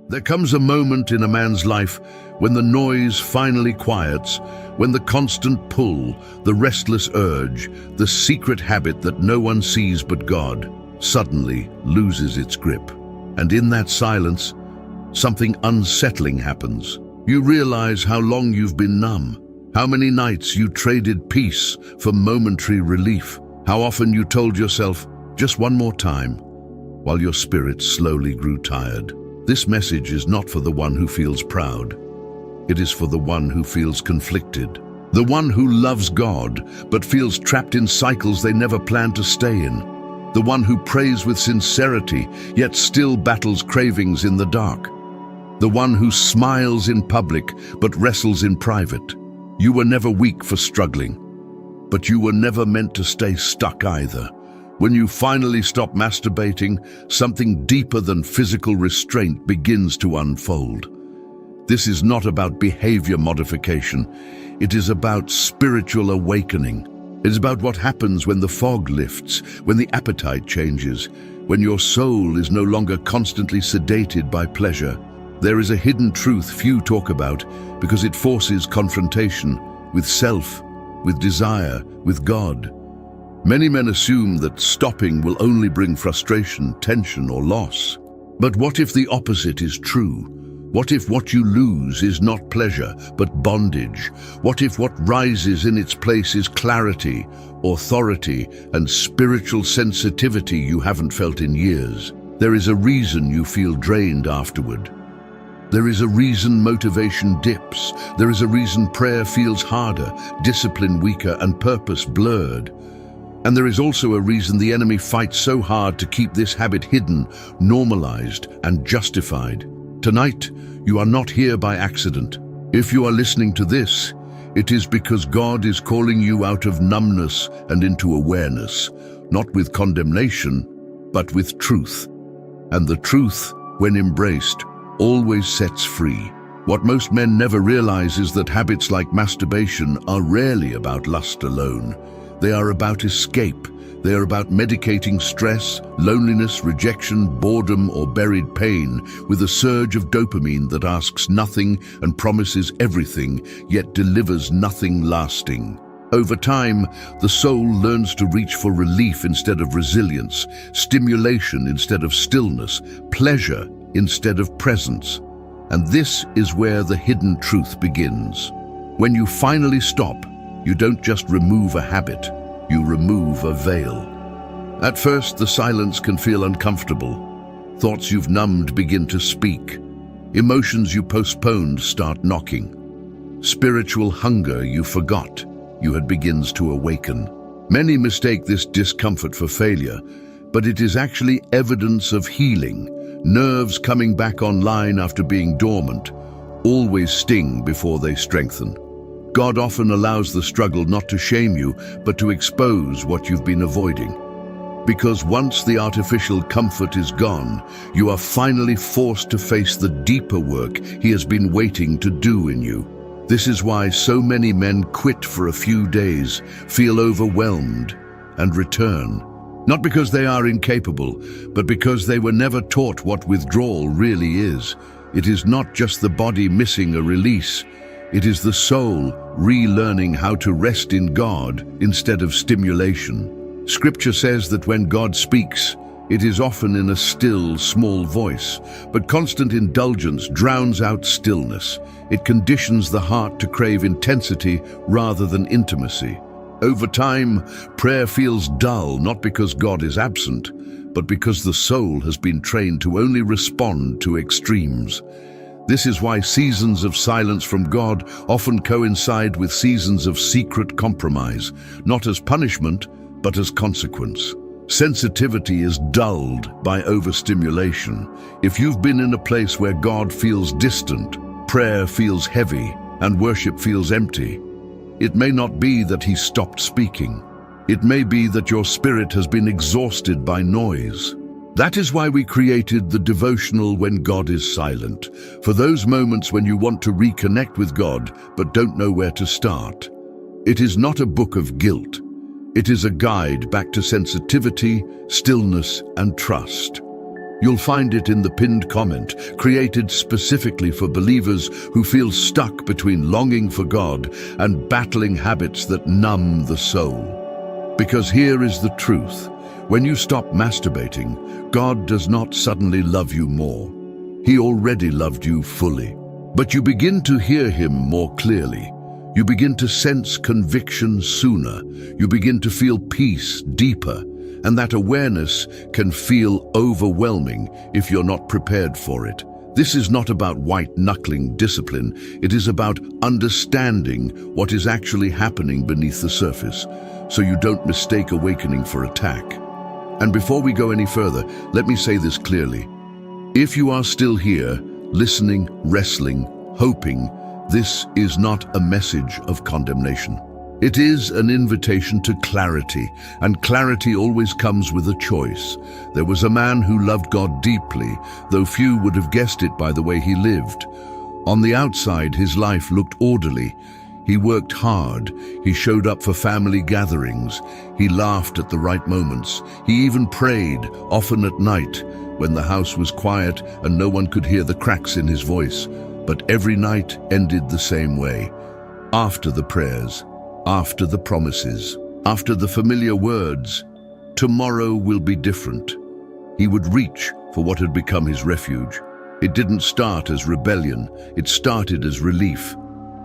There comes a moment in a man's life when the noise finally quiets, when the constant pull, the restless urge, the secret habit that no one sees but God, suddenly loses its grip. And in that silence, something unsettling happens. You realize how long you've been numb, how many nights you traded peace for momentary relief, how often you told yourself, just one more time, while your spirit slowly grew tired. This message is not for the one who feels proud. It is for the one who feels conflicted. The one who loves God, but feels trapped in cycles they never planned to stay in. The one who prays with sincerity, yet still battles cravings in the dark. The one who smiles in public, but wrestles in private. You were never weak for struggling, but you were never meant to stay stuck either. When you finally stop masturbating, something deeper than physical restraint begins to unfold. This is not about behavior modification. It is about spiritual awakening. It is about what happens when the fog lifts, when the appetite changes, when your soul is no longer constantly sedated by pleasure. There is a hidden truth few talk about because it forces confrontation with self, with desire, with God. Many men assume that stopping will only bring frustration, tension, or loss. But what if the opposite is true? What if what you lose is not pleasure, but bondage? What if what rises in its place is clarity, authority, and spiritual sensitivity you haven't felt in years? There is a reason you feel drained afterward. There is a reason motivation dips. There is a reason prayer feels harder, discipline weaker, and purpose blurred. And there is also a reason the enemy fights so hard to keep this habit hidden, normalized, and justified. Tonight, you are not here by accident. If you are listening to this, it is because God is calling you out of numbness and into awareness, not with condemnation, but with truth. And the truth, when embraced, always sets free. What most men never realize is that habits like masturbation are rarely about lust alone. They are about escape. They are about medicating stress, loneliness, rejection, boredom, or buried pain with a surge of dopamine that asks nothing and promises everything, yet delivers nothing lasting. Over time, the soul learns to reach for relief instead of resilience, stimulation instead of stillness, pleasure instead of presence. And this is where the hidden truth begins. When you finally stop, you don't just remove a habit, you remove a veil. At first, the silence can feel uncomfortable. Thoughts you've numbed begin to speak. Emotions you postponed start knocking. Spiritual hunger you forgot you had begins to awaken. Many mistake this discomfort for failure, but it is actually evidence of healing. Nerves coming back online after being dormant always sting before they strengthen. God often allows the struggle not to shame you, but to expose what you've been avoiding. Because once the artificial comfort is gone, you are finally forced to face the deeper work He has been waiting to do in you. This is why so many men quit for a few days, feel overwhelmed, and return. Not because they are incapable, but because they were never taught what withdrawal really is. It is not just the body missing a release. It is the soul relearning how to rest in God instead of stimulation. Scripture says that when God speaks, it is often in a still, small voice, but constant indulgence drowns out stillness. It conditions the heart to crave intensity rather than intimacy. Over time, prayer feels dull, not because God is absent, but because the soul has been trained to only respond to extremes. This is why seasons of silence from God often coincide with seasons of secret compromise, not as punishment, but as consequence. Sensitivity is dulled by overstimulation. If you've been in a place where God feels distant, prayer feels heavy, and worship feels empty, it may not be that He stopped speaking. It may be that your spirit has been exhausted by noise. That is why we created the devotional When God is Silent, for those moments when you want to reconnect with God but don't know where to start. It is not a book of guilt. It is a guide back to sensitivity, stillness, and trust. You'll find it in the pinned comment, created specifically for believers who feel stuck between longing for God and battling habits that numb the soul. Because here is the truth. When you stop masturbating, God does not suddenly love you more. He already loved you fully. But you begin to hear Him more clearly. You begin to sense conviction sooner. You begin to feel peace deeper. And that awareness can feel overwhelming if you're not prepared for it. This is not about white-knuckling discipline. It is about understanding what is actually happening beneath the surface, so you don't mistake awakening for attack. And before we go any further, let me say this clearly. If you are still here, listening, wrestling, hoping, this is not a message of condemnation. It is an invitation to clarity, and clarity always comes with a choice. There was a man who loved God deeply, though few would have guessed it by the way he lived. On the outside, his life looked orderly. He worked hard. He showed up for family gatherings. He laughed at the right moments. He even prayed, often at night, when the house was quiet and no one could hear the cracks in his voice. But every night ended the same way. After the prayers, after the promises, after the familiar words, tomorrow will be different. He would reach for what had become his refuge. It didn't start as rebellion, it started as relief.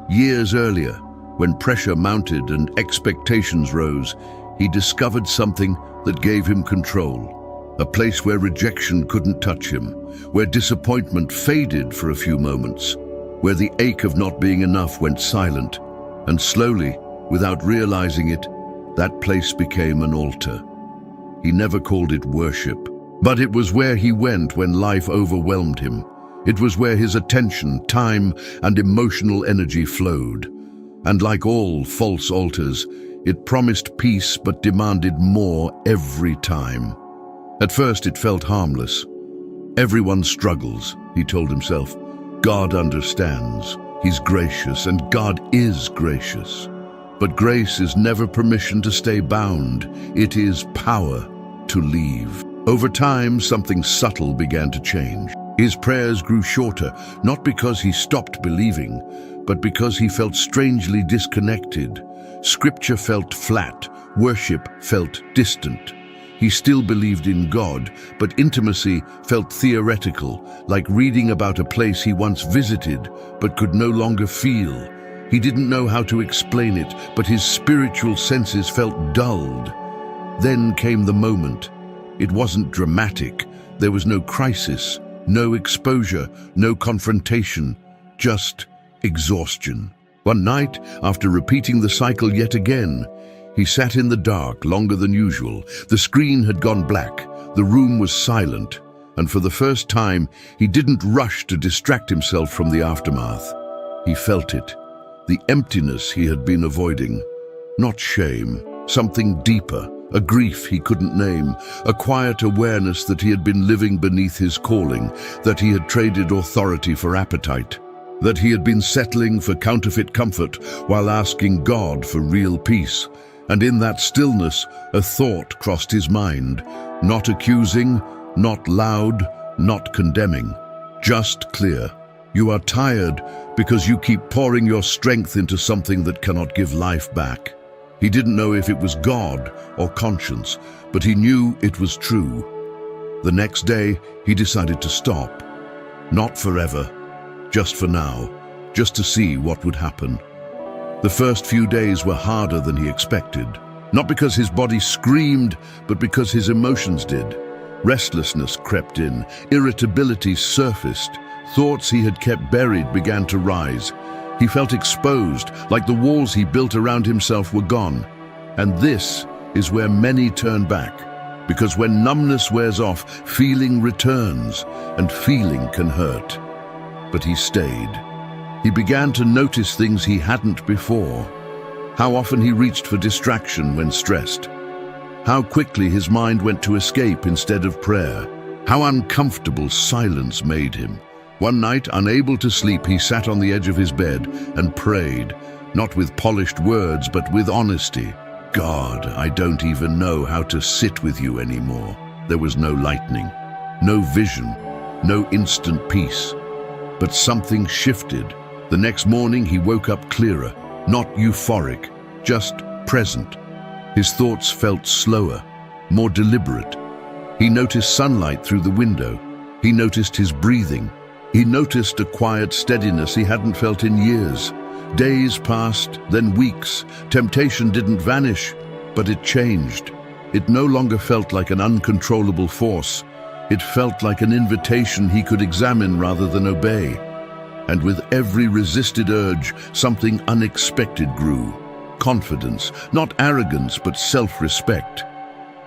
Years earlier, when pressure mounted and expectations rose, he discovered something that gave him control. A place where rejection couldn't touch him, where disappointment faded for a few moments, where the ache of not being enough went silent, and slowly, without realizing it, that place became an altar. He never called it worship, but it was where he went when life overwhelmed him. It was where his attention, time, and emotional energy flowed. And like all false altars, it promised peace but demanded more every time. At first it felt harmless. Everyone struggles, he told himself. God understands. He's gracious, and God is gracious. But grace is never permission to stay bound. It is power to leave. Over time, something subtle began to change. His prayers grew shorter, not because he stopped believing, but because he felt strangely disconnected. Scripture felt flat, worship felt distant. He still believed in God, but intimacy felt theoretical, like reading about a place he once visited, but could no longer feel. He didn't know how to explain it, but his spiritual senses felt dulled. Then came the moment. It wasn't dramatic. There was no crisis, no exposure, no confrontation, just exhaustion. One night, after repeating the cycle yet again, he sat in the dark longer than usual. The screen had gone black, the room was silent, and for the first time, he didn't rush to distract himself from the aftermath. He felt it, the emptiness he had been avoiding. Not shame, something deeper, a grief he couldn't name, a quiet awareness that he had been living beneath his calling, that he had traded authority for appetite, that he had been settling for counterfeit comfort while asking God for real peace. And in that stillness, a thought crossed his mind, not accusing, not loud, not condemning, just clear. You are tired because you keep pouring your strength into something that cannot give life back. He didn't know if it was God or conscience, but he knew it was true. The next day, he decided to stop. Not forever, just for now, just to see what would happen. The first few days were harder than he expected, not because his body screamed, but because his emotions did. Restlessness crept in, irritability surfaced, thoughts he had kept buried began to rise. He felt exposed, like the walls he built around himself were gone. And this is where many turn back, because when numbness wears off, feeling returns, and feeling can hurt. But he stayed. He began to notice things he hadn't before. How often he reached for distraction when stressed. How quickly his mind went to escape instead of prayer. How uncomfortable silence made him. One night, unable to sleep, he sat on the edge of his bed and prayed, not with polished words, but with honesty. God, I don't even know how to sit with you anymore. There was no lightning, no vision, no instant peace. But something shifted. The next morning he woke up clearer, not euphoric, just present. His thoughts felt slower, more deliberate. He noticed sunlight through the window. He noticed his breathing. He noticed a quiet steadiness he hadn't felt in years. Days passed, then weeks. Temptation didn't vanish, but it changed. It no longer felt like an uncontrollable force. It felt like an invitation he could examine rather than obey. And with every resisted urge, something unexpected grew. Confidence, not arrogance, but self-respect.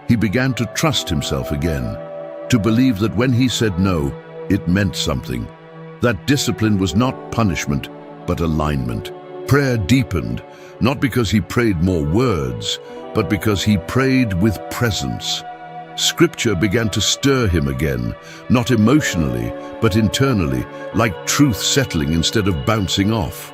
He began to trust himself again, to believe that when he said no, it meant something. That discipline was not punishment, but alignment. Prayer deepened, not because he prayed more words, but because he prayed with presence. Scripture began to stir him again, not emotionally, but internally, like truth settling instead of bouncing off.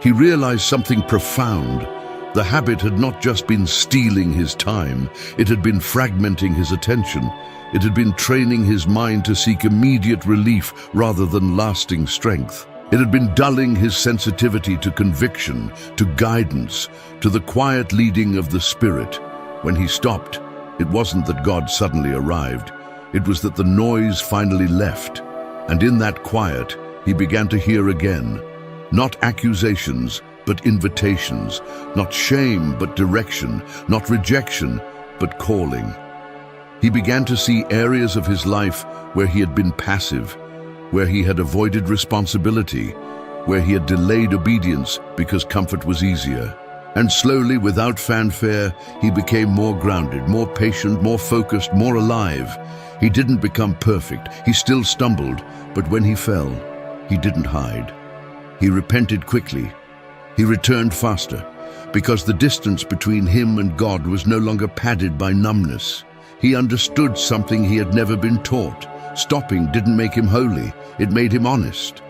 He realized something profound. The habit had not just been stealing his time, it had been fragmenting his attention. It had been training his mind to seek immediate relief rather than lasting strength. It had been dulling his sensitivity to conviction, to guidance, to the quiet leading of the Spirit. When he stopped, it wasn't that God suddenly arrived. It was that the noise finally left. And in that quiet, he began to hear again. Not accusations, but invitations. Not shame, but direction. Not rejection, but calling. He began to see areas of his life where he had been passive, where he had avoided responsibility, where he had delayed obedience because comfort was easier. And slowly, without fanfare, he became more grounded, more patient, more focused, more alive. He didn't become perfect. He still stumbled, but when he fell, he didn't hide. He repented quickly. He returned faster, because the distance between him and God was no longer padded by numbness. He understood something he had never been taught. Stopping didn't make him holy, it made him honest.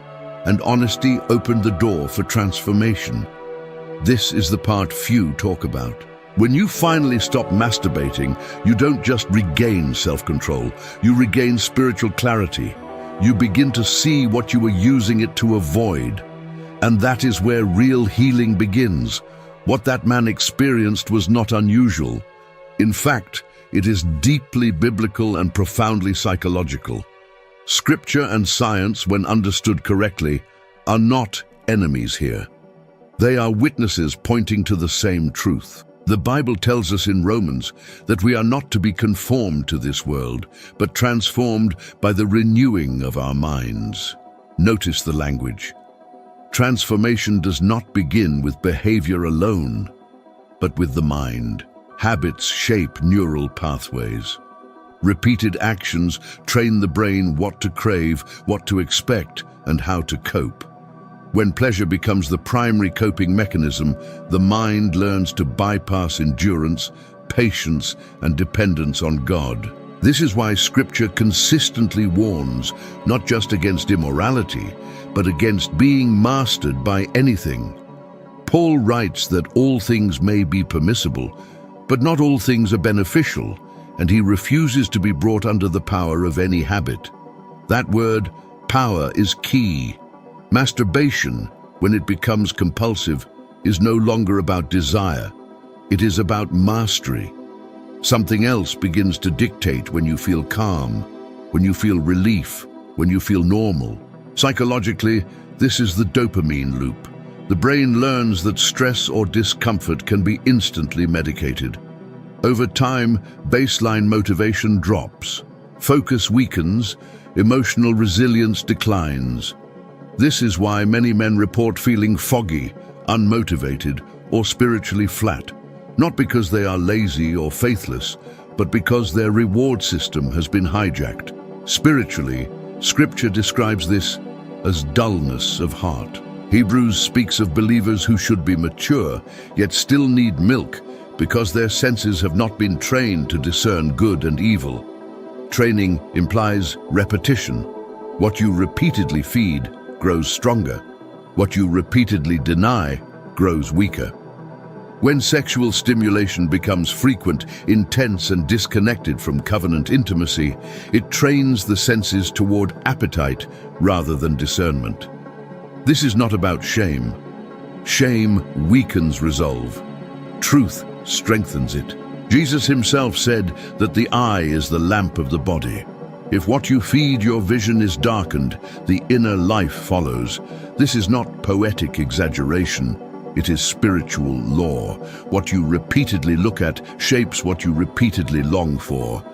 And honesty opened the door for transformation. This is the part few talk about. When you finally stop masturbating, you don't just regain self-control, you regain spiritual clarity. You begin to see what you were using it to avoid. And that is where real healing begins. What that man experienced was not unusual. In fact, it is deeply biblical and profoundly psychological. Scripture and science, when understood correctly, are not enemies here. They are witnesses pointing to the same truth. The Bible tells us in Romans that we are not to be conformed to this world, but transformed by the renewing of our minds. Notice the language. Transformation does not begin with behavior alone, but with the mind. Habits shape neural pathways. Repeated actions train the brain what to crave, what to expect, and how to cope. When pleasure becomes the primary coping mechanism, the mind learns to bypass endurance, patience, and dependence on God. This is why Scripture consistently warns not just against immorality, but against being mastered by anything. Paul writes that all things may be permissible, but not all things are beneficial, and he refuses to be brought under the power of any habit. That word, power, is key. Masturbation, when it becomes compulsive, is no longer about desire. It is about mastery. Something else begins to dictate when you feel calm, when you feel relief, when you feel normal. Psychologically, this is the dopamine loop. The brain learns that stress or discomfort can be instantly medicated. Over time, baseline motivation drops. Focus weakens, emotional resilience declines. This is why many men report feeling foggy, unmotivated, or spiritually flat. Not because they are lazy or faithless, but because their reward system has been hijacked. Spiritually, Scripture describes this as dullness of heart. Hebrews speaks of believers who should be mature, yet still need milk, because their senses have not been trained to discern good and evil. Training implies repetition. What you repeatedly feed grows stronger. What you repeatedly deny grows weaker. When sexual stimulation becomes frequent, intense and disconnected from covenant intimacy, it trains the senses toward appetite rather than discernment. This is not about shame. Shame weakens resolve. Truth strengthens it. Jesus himself said that the eye is the lamp of the body. If what you feed your vision is darkened, the inner life follows. This is not poetic exaggeration. It is spiritual law. What you repeatedly look at shapes what you repeatedly long for.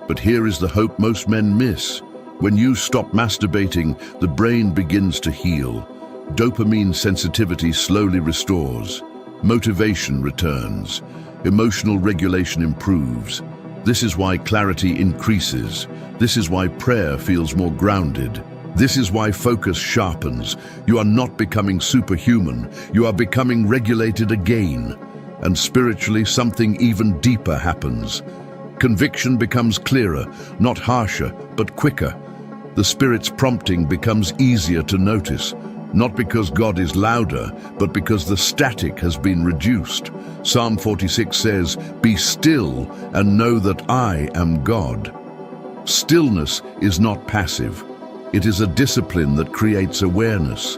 But here is the hope most men miss. When you stop masturbating, the brain begins to heal. Dopamine sensitivity slowly restores. Motivation returns. Emotional regulation improves. This is why clarity increases. This is why prayer feels more grounded. This is why focus sharpens. You are not becoming superhuman. You are becoming regulated again. And spiritually, something even deeper happens. Conviction becomes clearer, not harsher, but quicker. The Spirit's prompting becomes easier to notice, not because God is louder, but because the static has been reduced. Psalm 46 says, "Be still and know that I am God." Stillness is not passive. It is a discipline that creates awareness.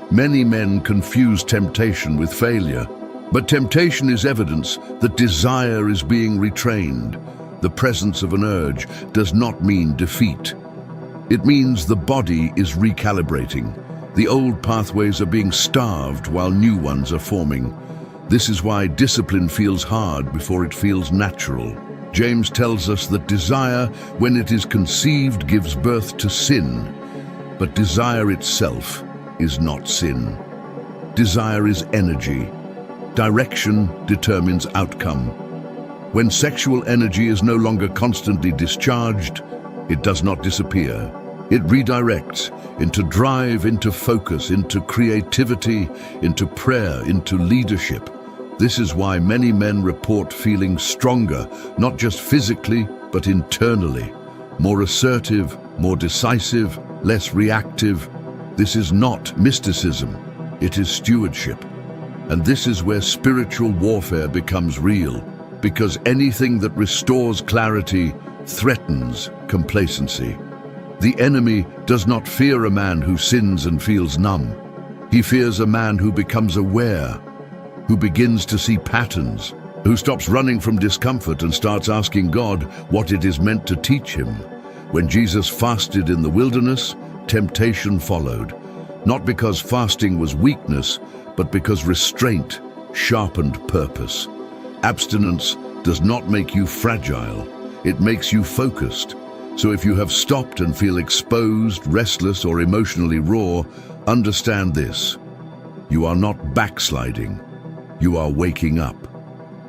Many men confuse temptation with failure, but temptation is evidence that desire is being retrained. The presence of an urge does not mean defeat. It means the body is recalibrating. The old pathways are being starved while new ones are forming. This is why discipline feels hard before it feels natural. James tells us that desire, when it is conceived, gives birth to sin. But desire itself is not sin. Desire is energy. Direction determines outcome. When sexual energy is no longer constantly discharged, it does not disappear. It redirects into drive, into focus, into creativity, into prayer, into leadership. This is why many men report feeling stronger, not just physically, but internally. More assertive, more decisive, less reactive. This is not mysticism, it is stewardship. And this is where spiritual warfare becomes real, because anything that restores clarity threatens complacency. The enemy does not fear a man who sins and feels numb. He fears a man who becomes aware, who begins to see patterns, who stops running from discomfort and starts asking God what it is meant to teach him. When Jesus fasted in the wilderness, temptation followed, not because fasting was weakness, but because restraint sharpened purpose. Abstinence does not make you fragile, it makes you focused. So if you have stopped and feel exposed, restless, or emotionally raw, understand this. You are not backsliding, you are waking up.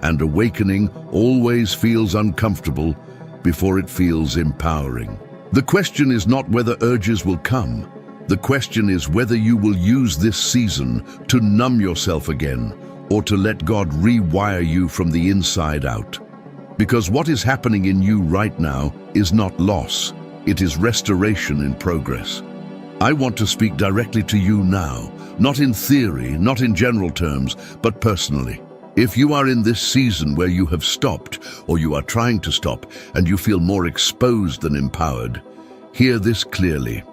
And awakening always feels uncomfortable before it feels empowering. The question is not whether urges will come. The question is whether you will use this season to numb yourself again or to let God rewire you from the inside out. Because what is happening in you right now is not loss, it is restoration in progress. I want to speak directly to you now, not in theory, not in general terms, but personally. If you are in this season where you have stopped, or you are trying to stop, and you feel more exposed than empowered, hear this clearly.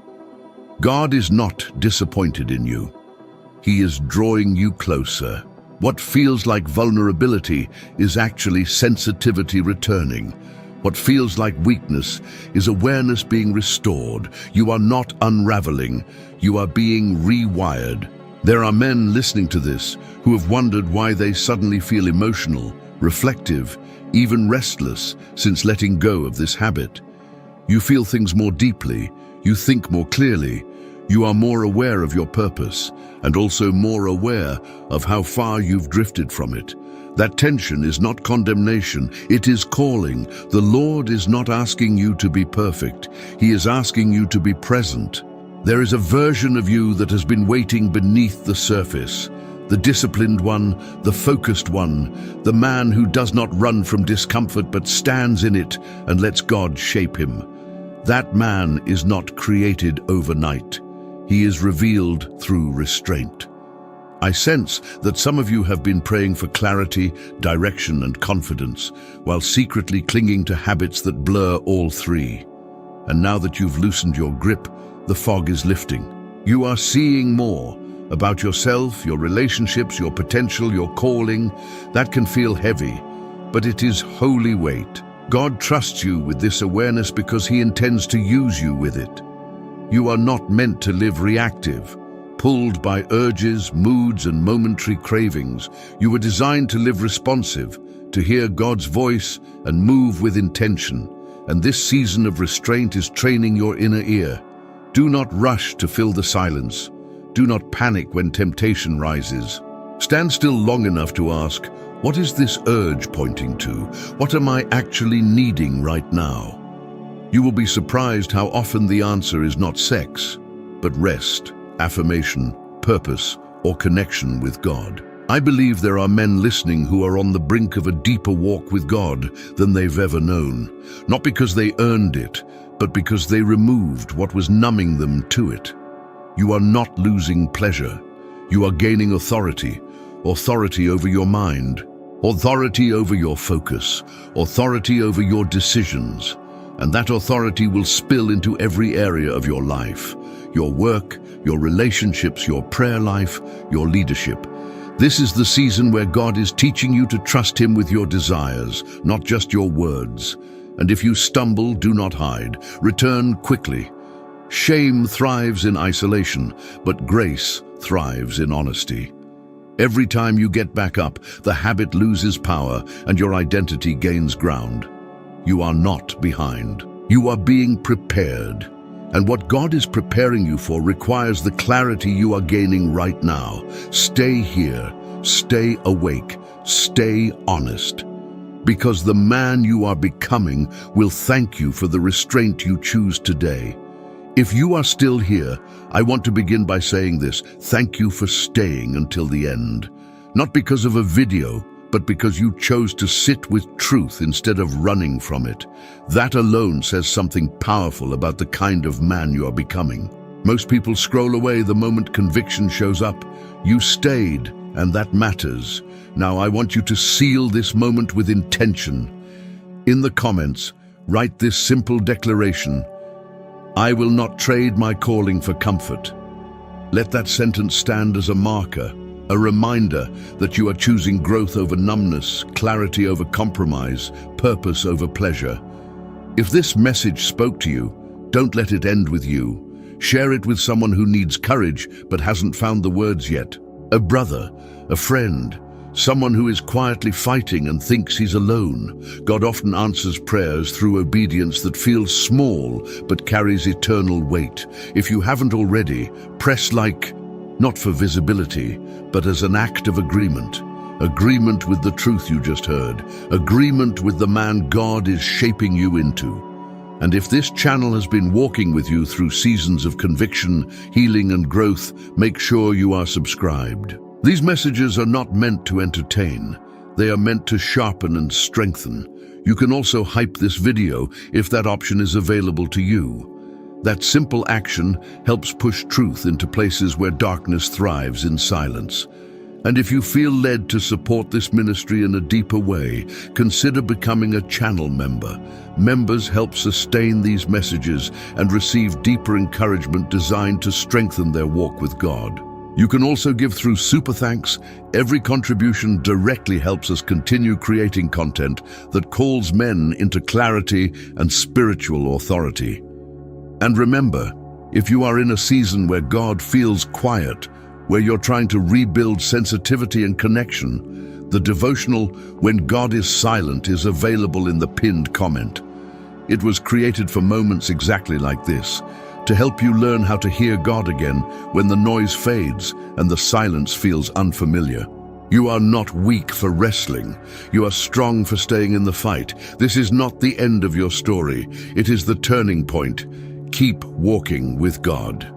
God is not disappointed in you. He is drawing you closer. What feels like vulnerability is actually sensitivity returning. What feels like weakness is awareness being restored. You are not unraveling. You are being rewired. There are men listening to this who have wondered why they suddenly feel emotional, reflective, even restless since letting go of this habit. You feel things more deeply. You think more clearly. You are more aware of your purpose and also more aware of how far you've drifted from it. That tension is not condemnation, it is calling. The Lord is not asking you to be perfect. He is asking you to be present. There is a version of you that has been waiting beneath the surface. The disciplined one, the focused one, the man who does not run from discomfort but stands in it and lets God shape him. That man is not created overnight. He is revealed through restraint. I sense that some of you have been praying for clarity, direction, and confidence, while secretly clinging to habits that blur all three. And now that you've loosened your grip, the fog is lifting. You are seeing more about yourself, your relationships, your potential, your calling. That can feel heavy, but it is holy weight. God trusts you with this awareness because He intends to use you with it. You are not meant to live reactive, pulled by urges, moods, and momentary cravings. You were designed to live responsive, to hear God's voice and move with intention. And this season of restraint is training your inner ear. Do not rush to fill the silence. Do not panic when temptation rises. Stand still long enough to ask, what is this urge pointing to? What am I actually needing right now? You will be surprised how often the answer is not sex, but rest, affirmation, purpose, or connection with God. I believe there are men listening who are on the brink of a deeper walk with God than they've ever known, not because they earned it, but because they removed what was numbing them to it. You are not losing pleasure. You are gaining authority over your mind, authority over your focus, authority over your decisions. And that authority will spill into every area of your life, your work, your relationships, your prayer life, your leadership. This is the season where God is teaching you to trust Him with your desires, not just your words. And if you stumble, do not hide. Return quickly. Shame thrives in isolation, but grace thrives in honesty. Every time you get back up, the habit loses power and your identity gains ground. You are not behind. You are being prepared. And what God is preparing you for requires the clarity you are gaining right now. Stay here, stay awake, stay honest. Because the man you are becoming will thank you for the restraint you choose today. If you are still here, I want to begin by saying this: thank you for staying until the end. Not because of a video, but because you chose to sit with truth instead of running from it. That alone says something powerful about the kind of man you are becoming. Most people scroll away the moment conviction shows up. You stayed, and that matters. Now I want you to seal this moment with intention. In the comments, write this simple declaration: I will not trade my calling for comfort. Let that sentence stand as a marker, a reminder that you are choosing growth over numbness, clarity over compromise, purpose over pleasure. If this message spoke to you, don't let it end with you. Share it with someone who needs courage but hasn't found the words yet. A brother, a friend, someone who is quietly fighting and thinks he's alone. God often answers prayers through obedience that feels small but carries eternal weight. If you haven't already, press like, not for visibility, but as an act of agreement. Agreement with the truth you just heard. Agreement with the man God is shaping you into. And if this channel has been walking with you through seasons of conviction, healing, and growth, make sure you are subscribed. These messages are not meant to entertain. They are meant to sharpen and strengthen. You can also hype this video if that option is available to you. That simple action helps push truth into places where darkness thrives in silence. And if you feel led to support this ministry in a deeper way, consider becoming a channel member. Members help sustain these messages and receive deeper encouragement designed to strengthen their walk with God. You can also give through Super Thanks. Every contribution directly helps us continue creating content that calls men into clarity and spiritual authority. And remember, if you are in a season where God feels quiet, where you're trying to rebuild sensitivity and connection, the devotional When God is Silent is available in the pinned comment. It was created for moments exactly like this, to help you learn how to hear God again when the noise fades and the silence feels unfamiliar. You are not weak for wrestling. You are strong for staying in the fight. This is not the end of your story. It is the turning point. Keep walking with God.